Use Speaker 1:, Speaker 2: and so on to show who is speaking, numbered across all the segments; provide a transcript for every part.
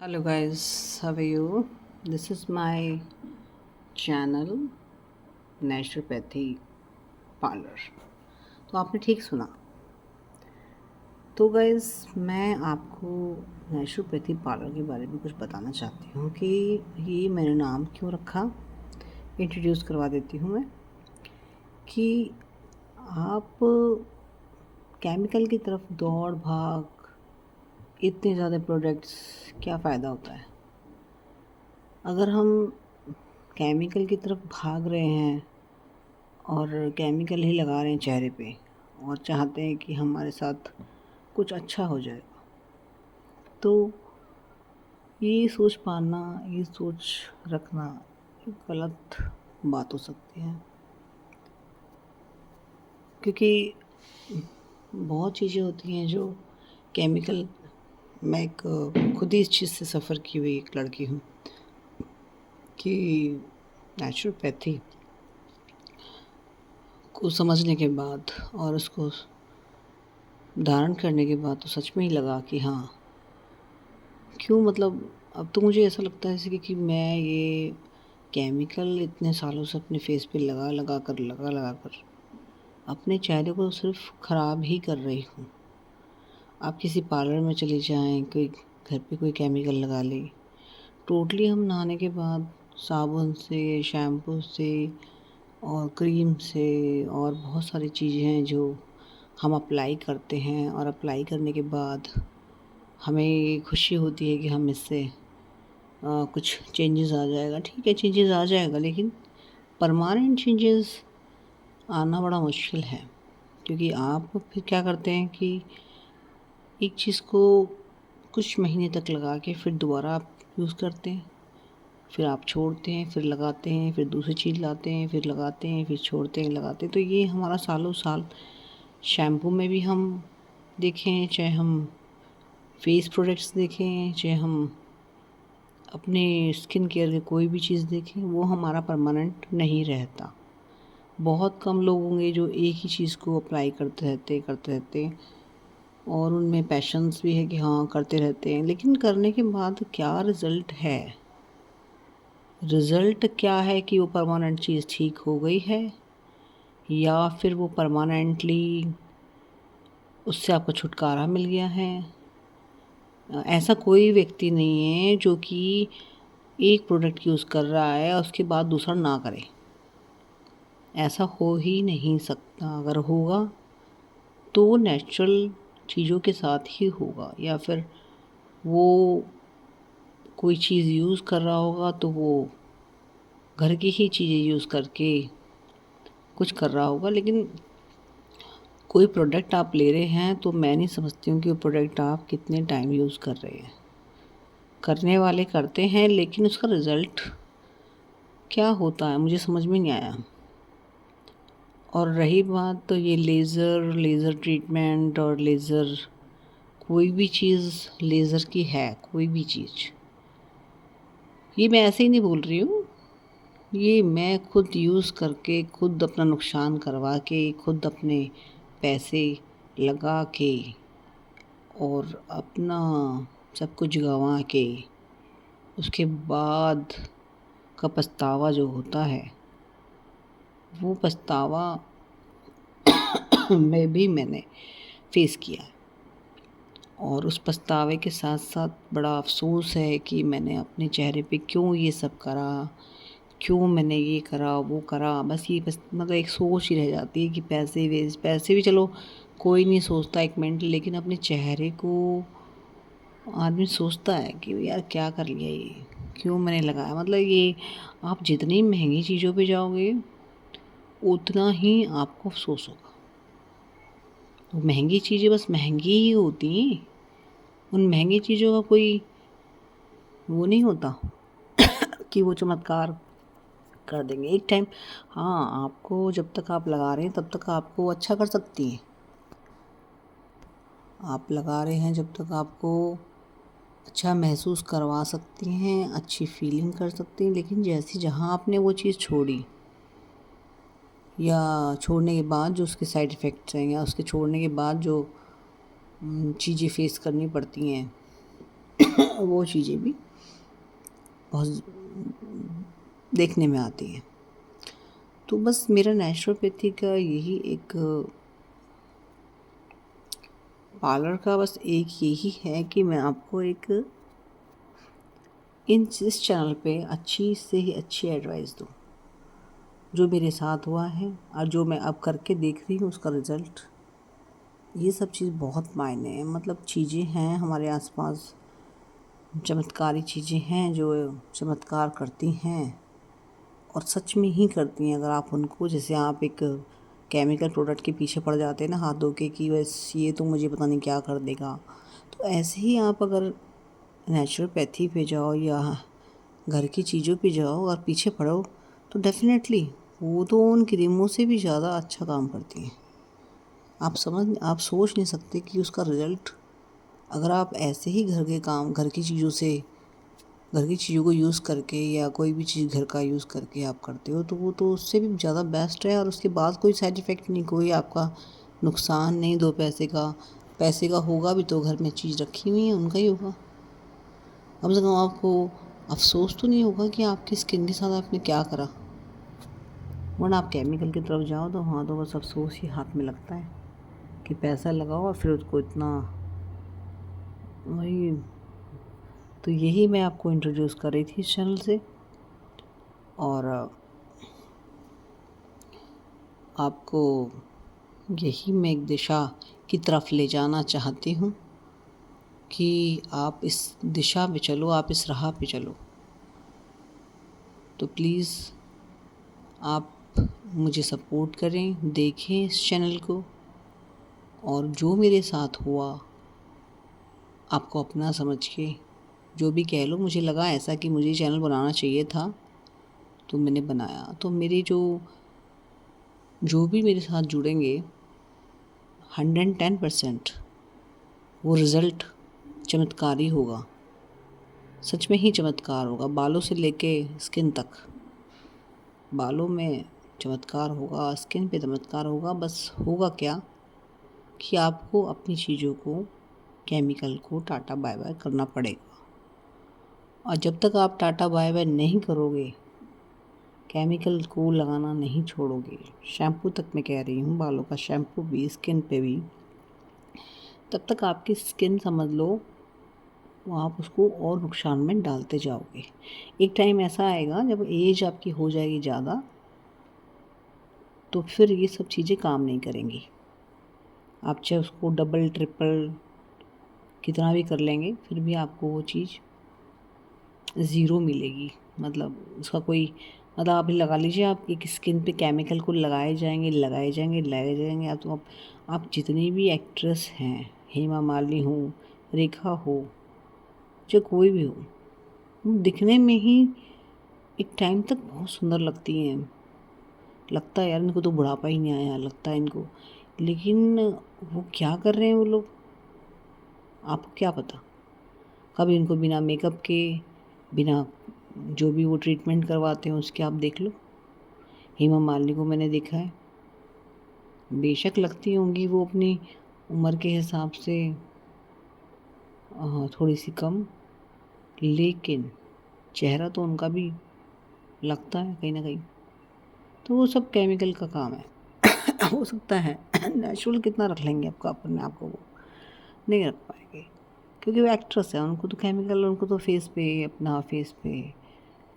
Speaker 1: Hello guys, how are you? This is my channel naturopathy parlour. तो आपने ठीक सुना। तो गाइस मैं आपको नेचुरोपैथी पार्लर के बारे में कुछ बताना चाहती हूँ कि ये मैंने नाम क्यों रखा। इंट्रोड्यूस करवा देती हूँ मैं कि आप केमिकल की तरफ दौड़ भाग इतने ज़्यादा प्रोडक्ट्स क्या फ़ायदा होता है। अगर हम केमिकल की तरफ भाग रहे हैं और केमिकल ही लगा रहे हैं चेहरे पे और चाहते हैं कि हमारे साथ कुछ अच्छा हो जाए, तो ये सोच पाना, ये सोच रखना एक गलत बात हो सकती है। क्योंकि बहुत चीज़ें होती हैं जो केमिकल, मैं एक खुद ही इस चीज़ से सफ़र की हुई एक लड़की हूँ कि नेचुरोपैथी को समझने के बाद और उसको धारण करने के बाद तो सच में ही लगा कि हाँ, क्यों, मतलब अब तो मुझे ऐसा लगता है जैसे कि मैं ये केमिकल इतने सालों से अपने फेस पे लगा कर अपने चेहरे को सिर्फ ख़राब ही कर रही हूँ। आप किसी पार्लर में चले जाएं, कोई घर पे कोई केमिकल लगा ले, टोटली हम नहाने के बाद साबुन से, शैम्पू से और क्रीम से और बहुत सारी चीज़ें हैं जो हम अप्लाई करते हैं, और अप्लाई करने के बाद हमें खुशी होती है कि हम इससे कुछ चेंजेस आ जाएगा। ठीक है, चेंजेस आ जाएगा, लेकिन परमानेंट चेंजेस आना बड़ा मुश्किल है। क्योंकि आप फिर क्या करते हैं कि एक चीज़ को कुछ महीने तक लगा के फिर दोबारा आप यूज़ करते हैं, फिर आप छोड़ते हैं, फिर लगाते हैं, फिर दूसरी चीज़ लाते हैं, फिर लगाते हैं, फिर छोड़ते हैं, लगाते हैं। तो ये हमारा सालों साल, शैम्पू में भी हम देखें, चाहे हम फेस प्रोडक्ट्स देखें, चाहे हम अपने स्किन केयर की कोई भी चीज़ देखें, वो हमारा परमानेंट नहीं रहता। बहुत कम लोग होंगे जो एक ही चीज़ को अप्लाई करते रहते और उनमें पैशंस भी है कि हाँ करते रहते हैं, लेकिन करने के बाद क्या रिज़ल्ट है? रिज़ल्ट क्या है कि वो परमानेंट चीज़ ठीक हो गई है या फिर वो परमानेंटली उससे आपको छुटकारा मिल गया है। ऐसा कोई व्यक्ति नहीं है जो कि एक प्रोडक्ट यूज़ कर रहा है और उसके बाद दूसरा ना करे। ऐसा हो ही नहीं सकता। अगर होगा तो वो नेचुरल चीज़ों के साथ ही होगा, या फिर वो कोई चीज़ यूज़ कर रहा होगा तो वो घर की ही चीज़ें यूज़ करके कुछ कर रहा होगा। लेकिन कोई प्रोडक्ट आप ले रहे हैं तो मैं नहीं समझती हूँ कि वो प्रोडक्ट आप कितने टाइम यूज़ कर रहे हैं। करने वाले करते हैं, लेकिन उसका रिज़ल्ट क्या होता है मुझे समझ में नहीं आया। और रही बात तो ये लेज़र ट्रीटमेंट और लेज़र, कोई भी चीज़ लेज़र की है, कोई भी चीज़, ये मैं ऐसे ही नहीं बोल रही हूँ। ये मैं खुद यूज़ करके, खुद अपना नुकसान करवा के, खुद अपने पैसे लगा के और अपना सब कुछ गंवा के उसके बाद का पछतावा जो होता है, वो पछतावा में भी मैंने फेस किया है। और उस पछतावे के साथ साथ बड़ा अफ़सोस है कि मैंने अपने चेहरे पे क्यों ये सब करा, क्यों मैंने ये करा, वो करा। बस ये मतलब एक सोच ही रह जाती है कि पैसे वेस्ट, पैसे भी चलो कोई नहीं सोचता एक मिनट, लेकिन अपने चेहरे को आदमी सोचता है कि यार क्या कर लिया, ये क्यों मैंने लगाया। मतलब ये आप जितनी महंगी चीज़ों पे जाओगे उतना ही आपको अफ़सोस होगा। तो महंगी चीज़ें बस महंगी ही होती हैं, उन महंगी चीज़ों का कोई वो नहीं होता कि वो चमत्कार कर देंगे एक टाइम। हाँ, आपको जब तक आप लगा रहे हैं तब तक आपको अच्छा कर सकती हैं। आप लगा रहे हैं जब तक आपको अच्छा महसूस करवा सकती हैं, अच्छी फीलिंग कर सकती हैं, लेकिन जैसे जहाँ आपने वो चीज़ छोड़ी या छोड़ने के बाद जो उसके साइड इफ़ेक्ट्स हैं, या उसके छोड़ने के बाद जो चीज़ें फेस करनी पड़ती हैं, वो चीज़ें भी बहुत देखने में आती हैं। तो बस मेरा नेचुरोपैथी का यही एक पार्लर का बस एक यही है कि मैं आपको एक इस चैनल पे अच्छी से ही अच्छी एडवाइस दूँ, जो मेरे साथ हुआ है और जो मैं अब करके देख रही हूँ उसका रिज़ल्ट। ये सब चीज़ बहुत मायने हैं, मतलब चीज़ें हैं हमारे आसपास, चमत्कारी चीज़ें हैं जो चमत्कार करती हैं और सच में ही करती हैं। अगर आप उनको, जैसे आप एक केमिकल प्रोडक्ट के पीछे पड़ जाते हैं ना हाथ धो के कि बस ये तो मुझे पता नहीं क्या कर देगा, तो ऐसे ही आप अगर नेचुरोपैथी पे जाओ या घर की चीज़ों पे जाओ और पीछे पड़ो तो डेफ़िनेटली वो तो उन क्रीमों से भी ज़्यादा अच्छा काम करती हैं। आप सोच नहीं सकते कि उसका रिज़ल्ट, अगर आप ऐसे ही घर के काम, घर की चीज़ों को यूज़ करके या कोई भी चीज़ घर का यूज़ करके आप करते हो तो वो तो उससे भी ज़्यादा बेस्ट है। और उसके बाद कोई साइड इफ़ेक्ट नहीं, कोई आपका नुकसान नहीं। 2 पैसे का होगा भी तो घर में चीज़ रखी हुई है, उनका ही होगा। कम से कम आपको अफ़सोस तो नहीं होगा कि आपकी स्किन के साथ आपने क्या करा। वरना आप केमिकल की तरफ जाओ तो हाँ, तो बस अफ़सोस ही हाथ में लगता है कि पैसा लगाओ और फिर उसको इतना, वही। तो यही मैं आपको इंट्रोड्यूस कर रही थी इस चैनल से। और आपको यही मैं एक दिशा की तरफ ले जाना चाहती हूँ कि आप इस दिशा पे चलो, आप इस राह पे चलो। तो प्लीज़ आप मुझे सपोर्ट करें, देखें इस चैनल को, और जो मेरे साथ हुआ आपको अपना समझ के जो भी कह लो, मुझे लगा ऐसा कि मुझे चैनल बनाना चाहिए था तो मैंने बनाया। तो मेरे जो भी मेरे साथ जुड़ेंगे 110% वो रिज़ल्ट चमत्कारी होगा, सच में ही चमत्कार होगा। बालों से लेके स्किन तक, बालों में चमत्कार होगा, स्किन पे चमत्कार होगा। बस होगा क्या कि आपको अपनी चीज़ों को, केमिकल को टाटा बाय बाय करना पड़ेगा। और जब तक आप टाटा बाय बाय नहीं करोगे, केमिकल को लगाना नहीं छोड़ोगे, शैम्पू तक मैं कह रही हूँ, बालों का शैम्पू भी, स्किन पे भी, तब तक आपकी स्किन, समझ लो, वो आप उसको और नुकसान में डालते जाओगे। एक टाइम ऐसा आएगा जब एज आपकी हो जाएगी ज़्यादा, तो फिर ये सब चीज़ें काम नहीं करेंगी। आप चाहे उसको डबल ट्रिपल कितना भी कर लेंगे, फिर भी आपको वो चीज़ ज़ीरो मिलेगी। मतलब उसका कोई, मतलब आप लगा लीजिए, आप एक स्किन पे केमिकल को लगाए जाएंगे, लगाए जाएंगे, लगाए जाएंगे। आप तो आप जितनी भी एक्ट्रेस हैं, हेमा मालिनी हो, रेखा हो, जो कोई भी हो, वो दिखने में ही एक टाइम तक बहुत सुंदर लगती हैं। लगता है यार इनको तो बुढ़ापा ही नहीं आया, लगता है इनको। लेकिन वो क्या कर रहे हैं वो लोग, आपको क्या पता। कभी इनको बिना मेकअप के, बिना जो भी वो ट्रीटमेंट करवाते हैं उसके आप देख लो। हेमा मालिनी को मैंने देखा है, बेशक लगती होंगी वो अपनी उम्र के हिसाब से थोड़ी सी कम, लेकिन चेहरा तो उनका भी लगता है कहीं ना कहीं। तो वो सब केमिकल का काम है। हो सकता है नेचुरल कितना रख लेंगे आपका अपने आप को, वो नहीं रख पाएंगे, क्योंकि वो एक्ट्रेस है। उनको तो केमिकल, उनको तो फेस पे, अपना फेस पे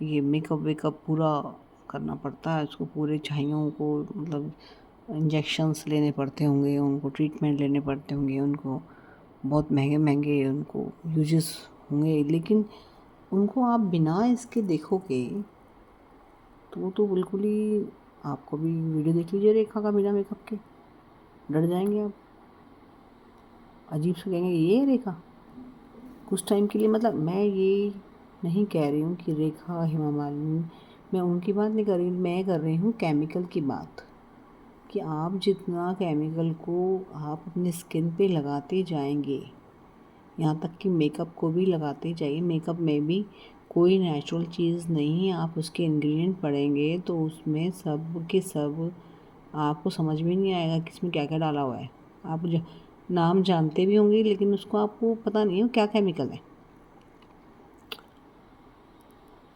Speaker 1: ये मेकअप वेकअप पूरा करना पड़ता है उसको, पूरे झाइयों को, मतलब इंजेक्शन्स लेने पड़ते होंगे उनको, ट्रीटमेंट लेने पड़ते होंगे उनको, बहुत महंगे महंगे उनको यूजेस होंगे। लेकिन उनको आप बिना इसके देखोगे तो वो तो बिल्कुल ही, आपको भी वीडियो देख लीजिए रेखा का बिना मेकअप के, डर जाएंगे आप। अजीब से कहेंगे ये है रेखा कुछ टाइम के लिए। मतलब मैं ये नहीं कह रही हूँ कि रेखा, हेमा मालिनी, मैं उनकी बात नहीं कर रही, मैं कर रही हूँ केमिकल की बात। कि आप जितना केमिकल को आप अपनी स्किन पे लगाते जाएंगे, यहाँ तक कि मेकअप को भी लगाते जाइए, मेकअप में भी कोई नेचुरल चीज़ नहीं है। आप उसके इंग्रेडिएंट पढ़ेंगे तो उसमें सब के सब आपको समझ में नहीं आएगा कि इसमें क्या क्या डाला हुआ है। आप नाम जानते भी होंगे लेकिन उसको आपको पता नहीं है क्या केमिकल है।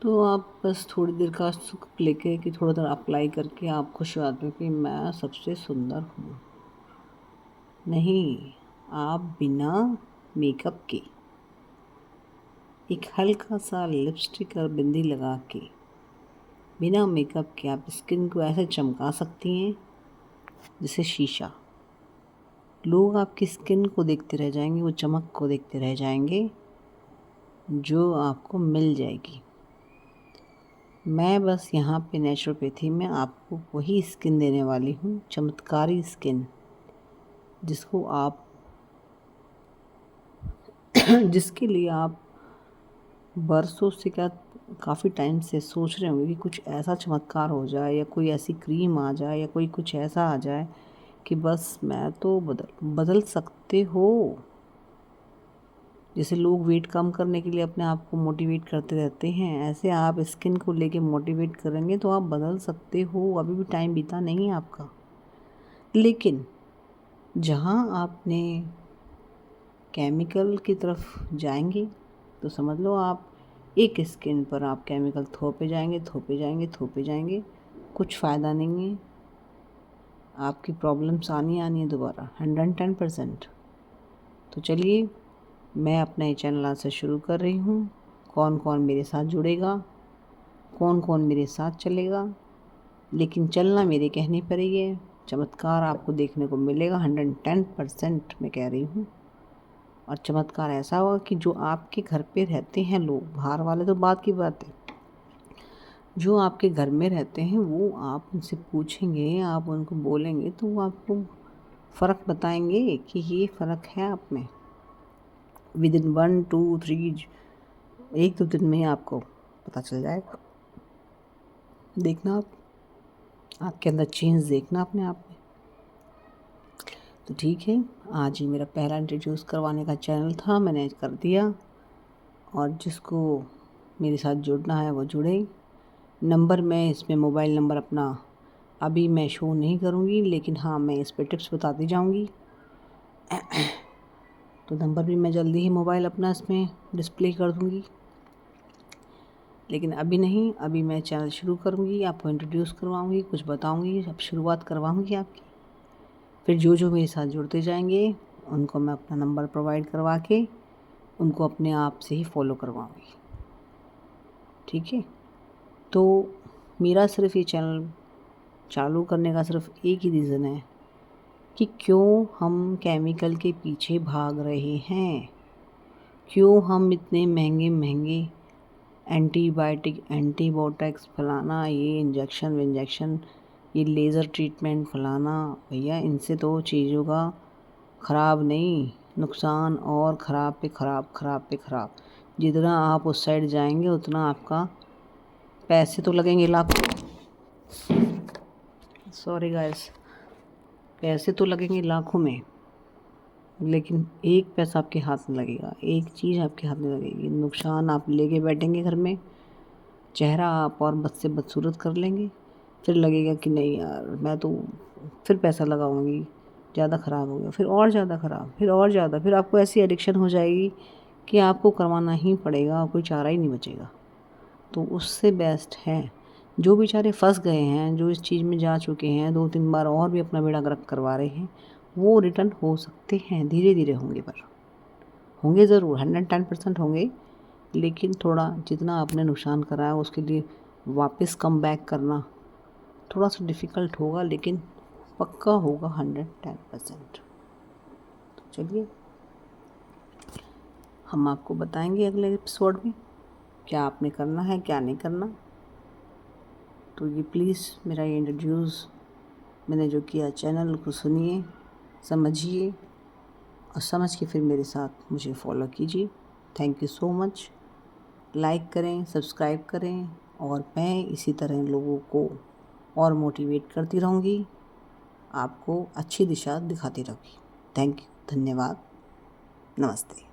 Speaker 1: तो आप बस थोड़ी देर का सुख लेके कि थोड़ा देर अप्लाई करके आप खुश हो जाते हो कि मैं सबसे सुंदर हूँ। नहीं, आप बिना मेकअप के एक हल्का सा लिपस्टिक और बिंदी लगा के बिना मेकअप के आप स्किन को ऐसे चमका सकती हैं जैसे शीशा। लोग आपकी स्किन को देखते रह जाएंगे, वो चमक को देखते रह जाएंगे जो आपको मिल जाएगी। मैं बस यहाँ पे नेचुरोपैथी में आपको वही स्किन देने वाली हूँ, चमत्कारी स्किन, जिसको आप जिसके लिए आप बरसों से क्या काफ़ी टाइम से सोच रहे होंगे कि कुछ ऐसा चमत्कार हो जाए या कोई ऐसी क्रीम आ जाए या कोई कुछ ऐसा आ जाए कि बस मैं तो बदल सकते हो। जैसे लोग वेट कम करने के लिए अपने आप को मोटिवेट करते रहते हैं, ऐसे आप स्किन को लेके मोटिवेट करेंगे तो आप बदल सकते हो। अभी भी टाइम बीता नहीं है आपका। लेकिन जहाँ आपने केमिकल की तरफ जाएंगे तो समझ लो आप एक स्किन पर आप केमिकल थोपे जाएंगे, थोपे जाएंगे, थोपे जाएंगे, कुछ फ़ायदा नहीं है। आपकी प्रॉब्लम्स आनी है दोबारा 110%। तो चलिए, मैं अपना ये चैनल आज से शुरू कर रही हूँ। कौन कौन मेरे साथ जुड़ेगा, कौन कौन मेरे साथ चलेगा, लेकिन चलना मेरे कहने पर ही है। चमत्कार आपको देखने को मिलेगा 110%, मैं कह रही हूँ। और चमत्कार ऐसा होगा कि जो आपके घर पे रहते हैं लोग, बाहर वाले तो बात की बात है, जो आपके घर में रहते हैं वो आप उनसे पूछेंगे, आप उनको बोलेंगे तो वो आपको फ़र्क बताएंगे कि ये फ़र्क है आप में। विदिन 1 2 3 1-2 दिन में आपको पता चल जाएगा। देखना आप, आपके अंदर चेंज देखना अपने आप में। तो ठीक है, आज ही मेरा पहला इंट्रोड्यूस करवाने का चैनल था, मैंने कर दिया। और जिसको मेरे साथ जुड़ना है वो जुड़े। नंबर मैं इसमें मोबाइल नंबर अपना अभी मैं शो नहीं करूँगी, लेकिन हाँ मैं इस पर टिप्स बताती जाऊँगी। तो नंबर भी मैं जल्दी ही मोबाइल अपना इसमें डिस्प्ले कर दूँगी, लेकिन अभी नहीं। अभी मैं चैनल शुरू करूँगी, आपको इंट्रोड्यूस करवाऊँगी, कुछ बताऊँगी, अब शुरुआत करवाऊँगी आपकी। फिर जो जो मेरे साथ जुड़ते जाएंगे उनको मैं अपना नंबर प्रोवाइड करवा के उनको अपने आप से ही फॉलो करवाऊँगी। ठीक है, तो मेरा सिर्फ ये चैनल चालू करने का सिर्फ एक ही रीज़न है कि क्यों हम केमिकल के पीछे भाग रहे हैं, क्यों हम इतने महंगे महंगे एंटीबायोटिक्स फलाना, ये इंजेक्शन ये लेज़र ट्रीटमेंट फलाना। भैया इनसे तो चीज़ों का ख़राब नहीं, नुकसान और ख़राब पे ख़राब, ख़राब पे ख़राब। जितना आप उस साइड जाएंगे उतना आपका पैसे तो लगेंगे लाखों, सॉरी गाइस, पैसे तो लगेंगे लाखों में, लेकिन एक पैसा आपके हाथ में लगेगा, एक चीज़ आपके हाथ में लगेगी। नुकसान आप लेके बैठेंगे घर में, चेहरा आप और बद से बदसूरत कर लेंगे। फिर लगेगा कि नहीं यार मैं तो फिर पैसा लगाऊंगी, ज़्यादा ख़राब हो गया, फिर और ज़्यादा ख़राब, फिर और ज़्यादा, फिर आपको ऐसी एडिक्शन हो जाएगी कि आपको करवाना ही पड़ेगा, कोई चारा ही नहीं बचेगा। तो उससे बेस्ट है जो बेचारे फंस गए हैं, जो इस चीज़ में जा चुके हैं, 2-3 बार और भी अपना बेड़ा गर्क करवा रहे हैं, वो रिटर्न हो सकते हैं, धीरे धीरे होंगे, पर होंगे ज़रूर, 110% होंगे। लेकिन थोड़ा जितना आपने नुकसान करा है उसके लिए वापस कम बैक करना थोड़ा सा डिफ़िकल्ट होगा, लेकिन पक्का होगा 110%। तो चलिए, हम आपको बताएंगे अगले एपिसोड में क्या आपने करना है, क्या नहीं करना। तो ये प्लीज़ मेरा ये इंट्रोड्यूस मैंने जो किया चैनल को सुनिए, समझिए, और समझ के फिर मेरे साथ मुझे फॉलो कीजिए। Thank you so much. Like करें, सब्सक्राइब करें, और मैं इसी तरह लोगों को और मोटिवेट करती रहूँगी, आपको अच्छी दिशा दिखाती रहूँगी। थैंक यू, धन्यवाद, नमस्ते।